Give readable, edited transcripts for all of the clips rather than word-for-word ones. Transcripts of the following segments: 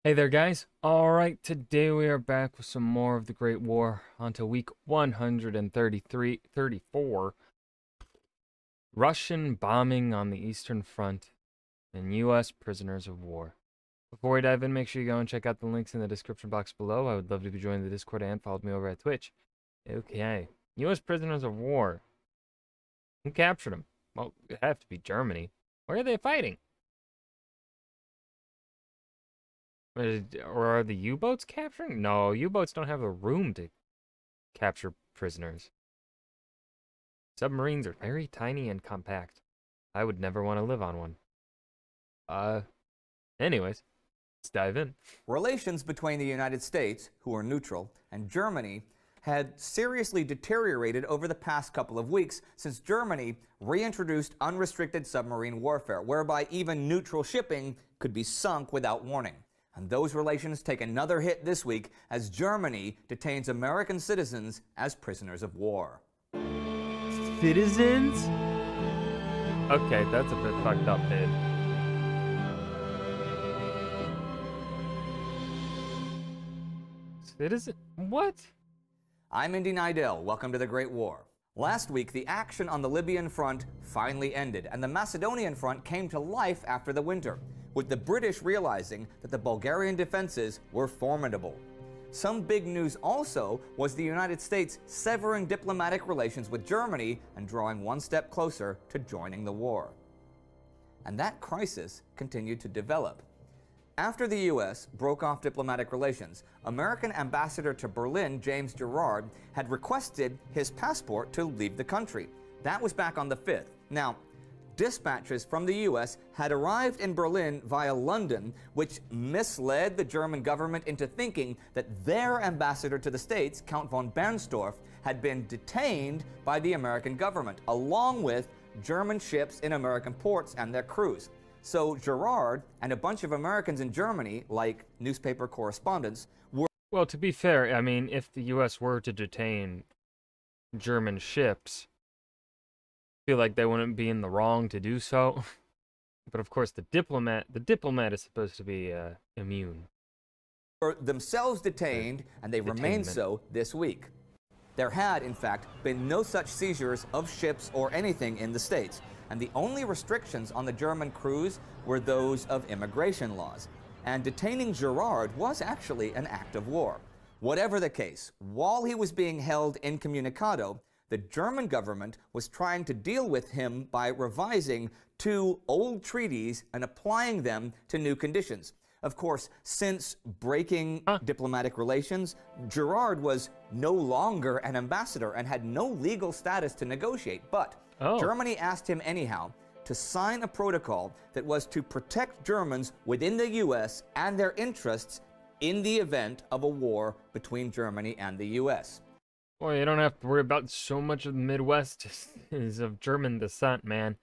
Hey there, guys. All right, today we are back with some more of the Great War. On to week 134. Russian bombing on the Eastern Front and U.S. prisoners of war. Before we dive in, make sure you go and check out the links in the description box below. I would love to be joined the Discord and follow me over at Twitch. Okay, U.S. prisoners of war. Who captured them? Well, it have to be Germany. Where are they fighting? Or are the U-boats capturing? No, U-boats don't have the room to capture prisoners. Submarines are very tiny and compact. I would never want to live on one. Anyways, let's dive in. Relations between the United States, who are neutral, and Germany had seriously deteriorated over the past couple of weeks since Germany reintroduced unrestricted submarine warfare, whereby even neutral shipping could be sunk without warning. And those relations take another hit this week as Germany detains American citizens as prisoners of war. Citizens? Okay, that's a bit fucked up, dude. Citizen? What? I'm Indy Nidell. Welcome to the Great War. Last week, the action on the Libyan front finally ended, and the Macedonian front came to life after the winter, with the British realizing that the Bulgarian defenses were formidable. Some big news also was the United States severing diplomatic relations with Germany and drawing one step closer to joining the war. And that crisis continued to develop. After the U.S. broke off diplomatic relations, American ambassador to Berlin, James Gerard, had requested his passport to leave the country. That was back on the 5th. Now, dispatches from the U.S. had arrived in Berlin via London, which misled the German government into thinking that their ambassador to the States, Count von Bernstorff, had been detained by the American government, along with German ships in American ports and their crews. So Gerard and a bunch of Americans in Germany, like newspaper correspondents, were... Well, to be fair, I mean, if the U.S. were to detain German ships, feel like they wouldn't be in the wrong to do so. But of course, the diplomat is supposed to be immune. Were themselves detained, and they remain so this week. There had, in fact, been no such seizures of ships or anything in the States, and the only restrictions on the German crews were those of immigration laws. And detaining Gerard was actually an act of war. Whatever the case, while he was being held incommunicado, the German government was trying to deal with him by revising two old treaties and applying them to new conditions. Of course, since breaking diplomatic relations, Gerard was no longer an ambassador and had no legal status to negotiate. But Germany asked him anyhow to sign a protocol that was to protect Germans within the U.S. and their interests in the event of a war between Germany and the U.S. Well, you don't have to worry about so much of the Midwest is of German descent, man.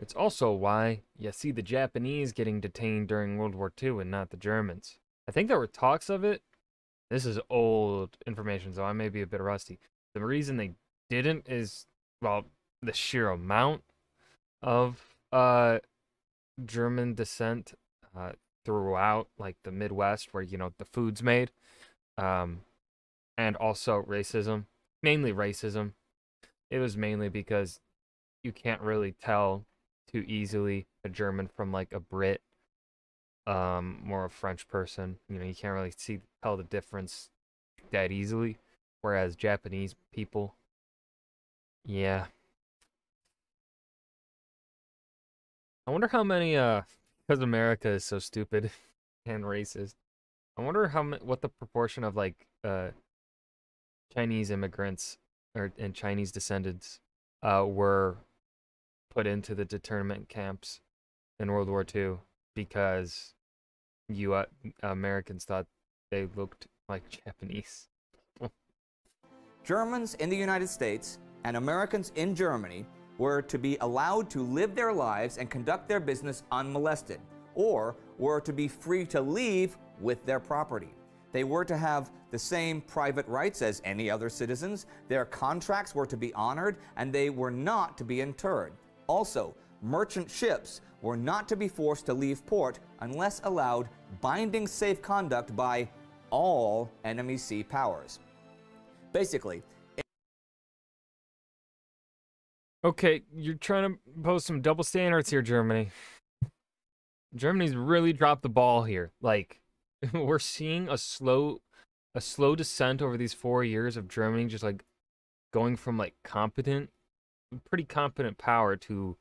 It's also why you see the Japanese getting detained during World War II and not the Germans. I think there were talks of it. This is old information, so I may be a bit rusty. The reason they didn't is, well, the sheer amount of German descent throughout, like, the Midwest, where, you know, the food's made. And also racism, mainly racism. It was mainly because you can't really tell too easily a German from like a Brit, or a French person. You know, you can't really tell the difference that easily. Whereas Japanese people, yeah. I wonder how many, because America is so stupid and racist. I wonder what the proportion of like Chinese immigrants and Chinese descendants were put into the internment camps in World War II because Americans thought they looked like Japanese. Germans in the United States and Americans in Germany were to be allowed to live their lives and conduct their business unmolested, or were to be free to leave with their property. They were to have the same private rights as any other citizens, their contracts were to be honored, and they were not to be interred. Also, merchant ships were not to be forced to leave port unless allowed binding safe conduct by all enemy sea powers. Basically, Okay, you're trying to pose some double standards here, Germany. Germany's really dropped the ball here. Like, we're seeing a slow descent over these 4 years of Germany just like going from like pretty competent power to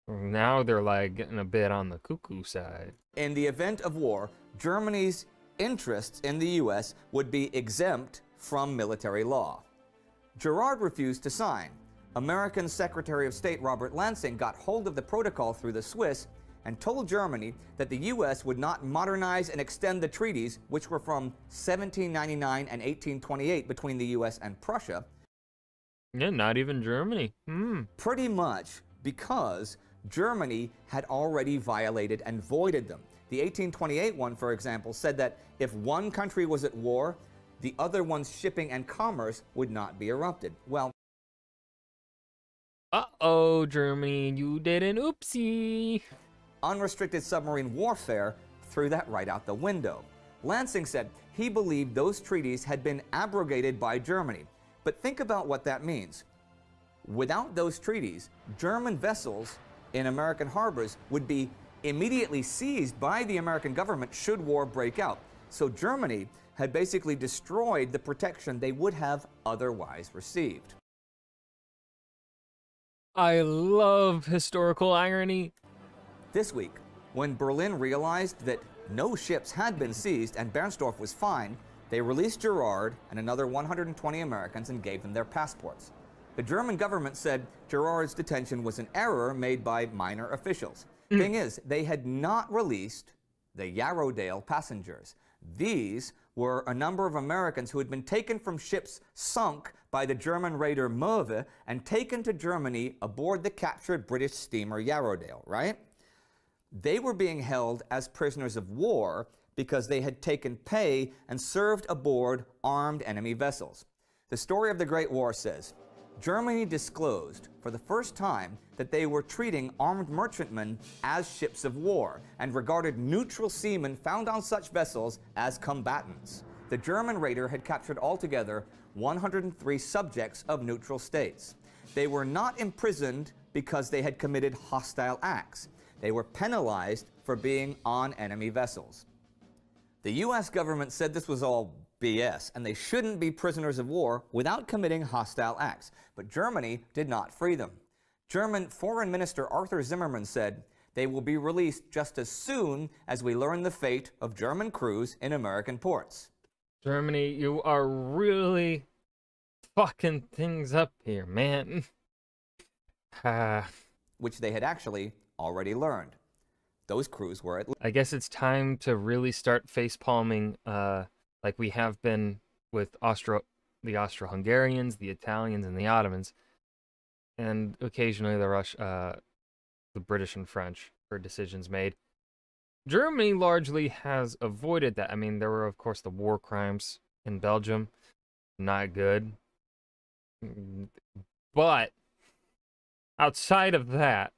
now they're like getting a bit on the cuckoo side. in the event of war, Germany's interests in the U.S. would be exempt from military law. Gerard refused to sign. American Secretary of State Robert Lansing got hold of the protocol through the Swiss and told Germany that the U.S. would not modernize and extend the treaties, which were from 1799 and 1828 between the U.S. and Prussia. Yeah, not even Germany. Pretty much because Germany had already violated and voided them. The 1828 one, for example, said that if one country was at war, the other one's shipping and commerce would not be interrupted. Well, Uh-oh, Germany, you did an oopsie. unrestricted submarine warfare threw that right out the window. Lansing said he believed those treaties had been abrogated by Germany. But think about what that means. Without those treaties, German vessels in American harbors would be immediately seized by the American government should war break out. So Germany had basically destroyed the protection they would have otherwise received. I love historical irony. This week, when Berlin realized that no ships had been seized and Bernstorff was fine, they released Gerard and another 120 Americans and gave them their passports. The German government said Gerard's detention was an error made by minor officials. Thing is, they had not released the Yarrowdale passengers. These were a number of Americans who had been taken from ships sunk by the German raider Möwe and taken to Germany aboard the captured British steamer Yarrowdale, right? They were being held as prisoners of war because they had taken pay and served aboard armed enemy vessels. The story of the Great War says, Germany disclosed for the first time that they were treating armed merchantmen as ships of war and regarded neutral seamen found on such vessels as combatants. The German raider had captured altogether 103 subjects of neutral states. They were not imprisoned because they had committed hostile acts. They were penalized for being on enemy vessels. The U.S. government said this was all BS, and they shouldn't be prisoners of war without committing hostile acts. But Germany did not free them. German Foreign Minister Arthur Zimmermann said, they will be released just as soon as we learn the fate of German crews in American ports. Germany, you are really fucking things up here, man. Which they had actually already learned. Those crews were at... I guess it's time to really start facepalming, like we have been with the Austro-Hungarians, the Italians, and the Ottomans, and occasionally the British and French for decisions made. Germany largely has avoided that. I mean, there were, of course, the war crimes in Belgium. Not good. But outside of that,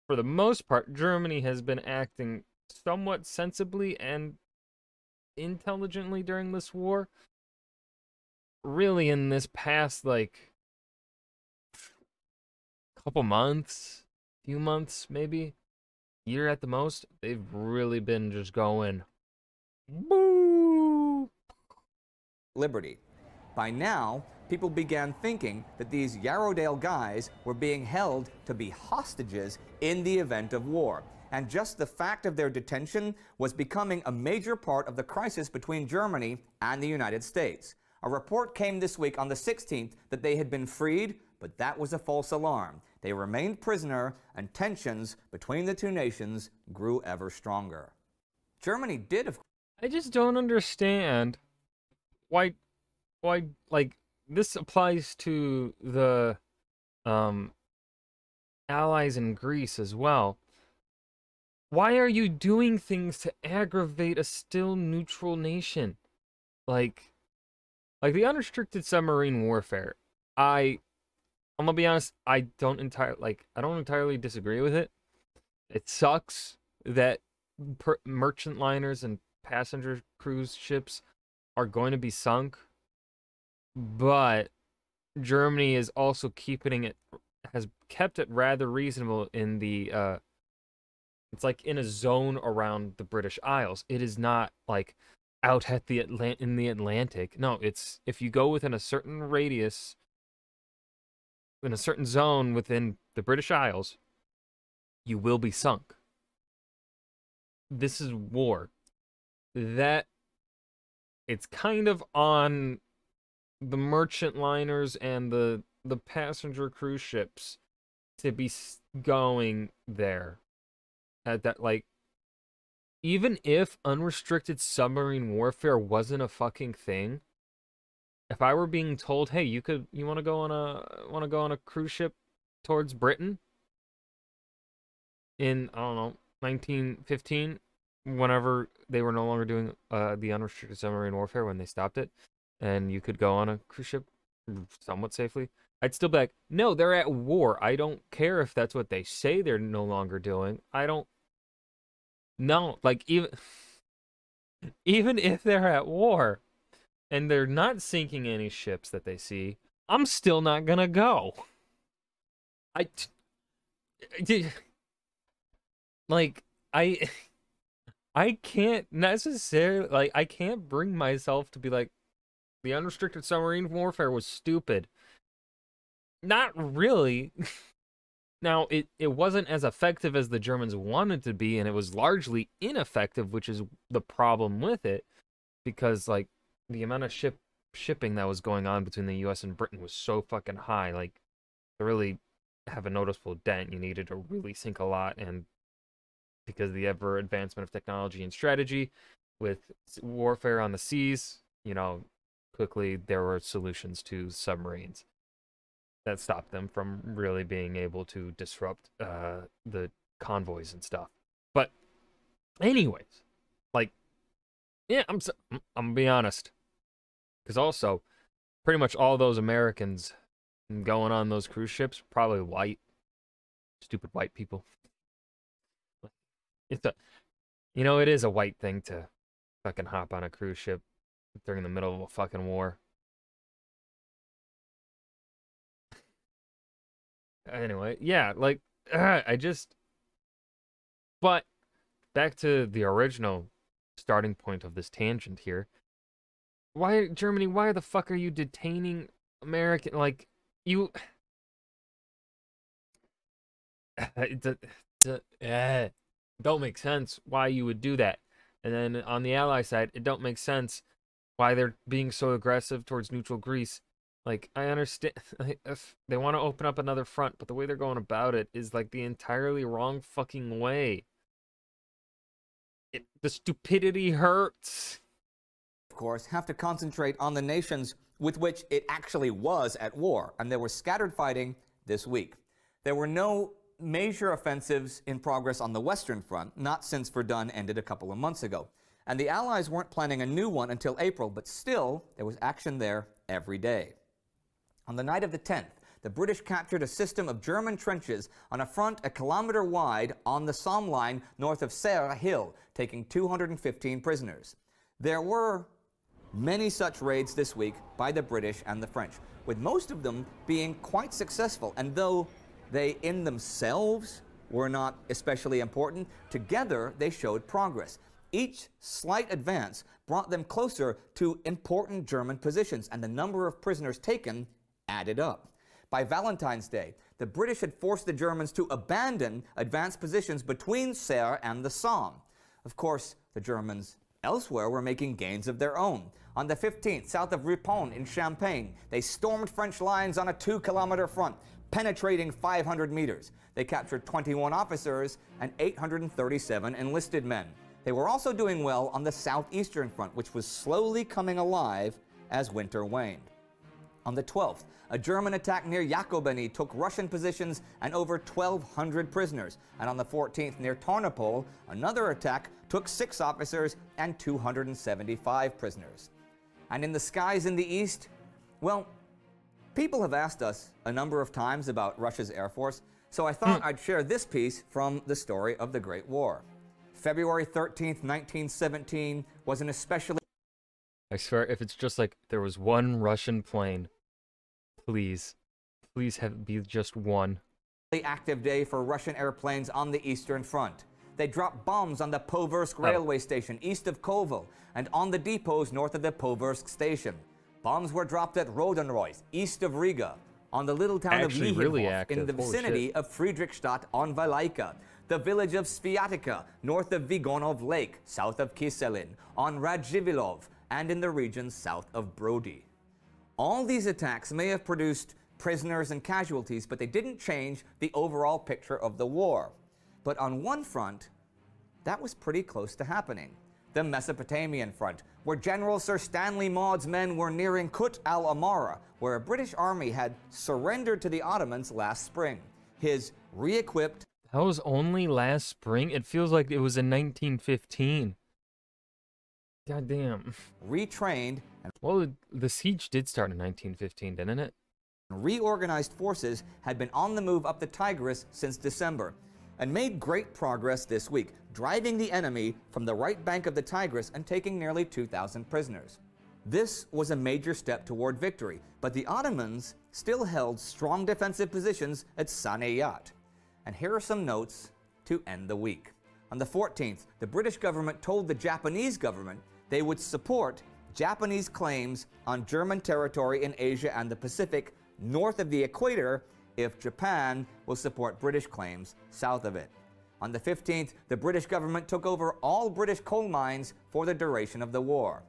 for the most part, Germany has been acting somewhat sensibly and intelligently during this war. Really, in this past, like, couple months, few months, maybe, year at the most, they've really been just going, boo! Liberty. By now, people began thinking that these Yarrowdale guys were being held to be hostages in the event of war. And just the fact of their detention was becoming a major part of the crisis between Germany and the United States. A report came this week on the 16th that they had been freed, but that was a false alarm. They remained prisoner, and tensions between the two nations grew ever stronger. Germany did, of course. I just don't understand why, like, this applies to the allies in Greece as well. Why are you doing things to aggravate a still neutral nation? Like the unrestricted submarine warfare, I I'm gonna be honest, I don't entirely disagree with it. It sucks that merchant liners and passenger cruise ships are going to be sunk, but Germany is also has kept it rather reasonable in the it's like in a zone around the British Isles. It is not like out at the in the Atlantic. No, it's if you go within a certain radius in a certain zone within the British Isles, you will be sunk. This is war. That it's kind of on the merchant liners and the passenger cruise ships to be going there at that, like, even if unrestricted submarine warfare wasn't a fucking thing, if I were being told, hey, you want to go on a cruise ship towards Britain in, I don't know, 1915, whenever they were no longer doing the unrestricted submarine warfare, when they stopped it, and you could go on a cruise ship somewhat safely, I'd still be like, no, they're at war. I don't care if that's what they say they're no longer doing. No, like, even if they're at war and they're not sinking any ships that they see, I'm still not gonna go. I can't necessarily, like, I can't bring myself to be like, the unrestricted submarine warfare was stupid. Not really. Now, it wasn't as effective as the Germans wanted to be, and it was largely ineffective, which is the problem with it, because, like, the amount of shipping that was going on between the US and Britain was so fucking high. Like, to really have a noticeable dent, you needed to really sink a lot, and because of the ever advancement of technology and strategy with warfare on the seas, you know, quickly there were solutions to submarines that stopped them from really being able to disrupt the convoys and stuff. But anyways, like, yeah, I'm gonna be honest, because also pretty much all those Americans going on those cruise ships probably white, stupid white people. It is a white thing to fucking hop on a cruise ship during the middle of a fucking war. Anyway, yeah, like, but back to the original starting point of this tangent here. Why, Germany, why the fuck are you detaining American, like, you... don't make sense why you would do that. And then on the ally side, it don't make sense why they're being so aggressive towards neutral Greece. Like, I understand if they want to open up another front, but the way they're going about it is like the entirely wrong fucking way. The stupidity hurts. Of course, have to concentrate on the nations with which it actually was at war, and there was scattered fighting this week. There were no major offensives in progress on the Western Front, not since Verdun ended a couple of months ago. And the Allies weren't planning a new one until April, but still, there was action there every day. On the night of the 10th, the British captured a system of German trenches on a front a kilometer wide on the Somme line north of Serre Hill, taking 215 prisoners. There were many such raids this week by the British and the French, with most of them being quite successful, and though they in themselves were not especially important, together they showed progress. Each slight advance brought them closer to important German positions, and the number of prisoners taken added up. By Valentine's Day, the British had forced the Germans to abandon advanced positions between Serre and the Somme. Of course, the Germans elsewhere were making gains of their own. On the 15th, south of Ripon in Champagne, they stormed French lines on a 2-kilometer front, penetrating 500 meters. They captured 21 officers and 837 enlisted men. They were also doing well on the southeastern front, which was slowly coming alive as winter waned. On the 12th, a German attack near Jakobany took Russian positions and over 1,200 prisoners. And on the 14th, near Tarnopol, another attack took 6 officers and 275 prisoners. And in the skies in the east, well, People have asked us a number of times about Russia's Air Force, so I thought I'd share this piece from the story of the Great War. February 13th, 1917 was an especially... I swear, if it's just like there was one Russian plane, please have it be just one. active day for Russian airplanes on the Eastern Front. They dropped bombs on the Poversk railway station east of Kovel and on the depots north of the Poversk station. Bombs were dropped at Rodenroyth, east of Riga, on the little town of Lihimov in the vicinity of Friedrichstadt on Valaika, the village of Sviatica, north of Vigonov Lake, south of Kiselin, on Radzivilov, and in the region south of Brody. All these attacks may have produced prisoners and casualties, but they didn't change the overall picture of the war. But on one front, that was pretty close to happening. The Mesopotamian front, where General Sir Stanley Maud's men were nearing Kut al-Amara, where a British army had surrendered to the Ottomans last spring. His re-equipped... That was only last spring? It feels like it was in 1915. Goddamn. Retrained... Well, the siege did start in 1915, didn't it? Reorganized forces had been on the move up the Tigris since December and made great progress this week, driving the enemy from the right bank of the Tigris and taking nearly 2,000 prisoners. This was a major step toward victory, but the Ottomans still held strong defensive positions at Saniyat. And here are some notes to end the week. On the 14th, the British government told the Japanese government they would support Japanese claims on German territory in Asia and the Pacific north of the equator if Japan will support British claims south of it. On the 15th, the British government took over all British coal mines for the duration of the war.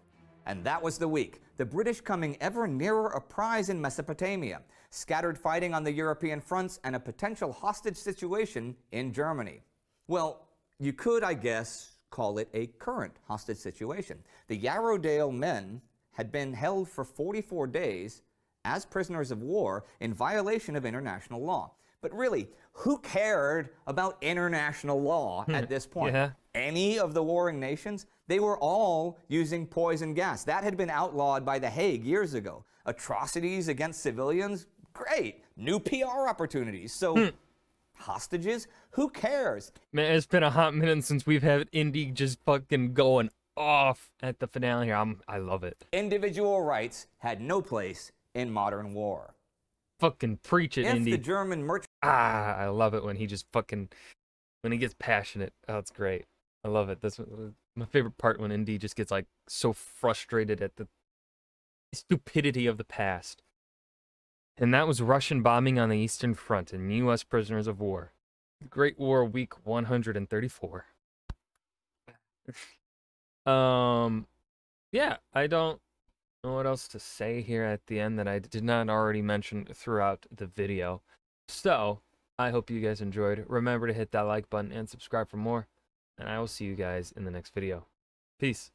And that was the week, the British coming ever nearer a prize in Mesopotamia, scattered fighting on the European fronts, and a potential hostage situation in Germany. Well, you could, I guess, call it a current hostage situation. The Yarrowdale men had been held for 44 days as prisoners of war in violation of international law. But really, who cared about international law at this point? Yeah. Any of the warring nations? They were all using poison gas. That had been outlawed by The Hague years ago. Atrocities against civilians? Great. New PR opportunities. So, hostages? Who cares? Man, it's been a hot minute since we've had Indy just fucking going off at the finale here. I love it. Individual rights had no place in modern war. Fucking preach it, Indy. If the German merchant... I love it when he just fucking, when he gets passionate. Oh, it's great. I love it. That's my favorite part, when Indy just gets like so frustrated at the stupidity of the past. And that was Russian bombing on the Eastern Front and U.S. prisoners of war. The Great War, week 134. Yeah, I don't know what else to say here at the end that I did not already mention throughout the video. So, I hope you guys enjoyed. Remember to hit that like button and subscribe for more. And I will see you guys in the next video. Peace.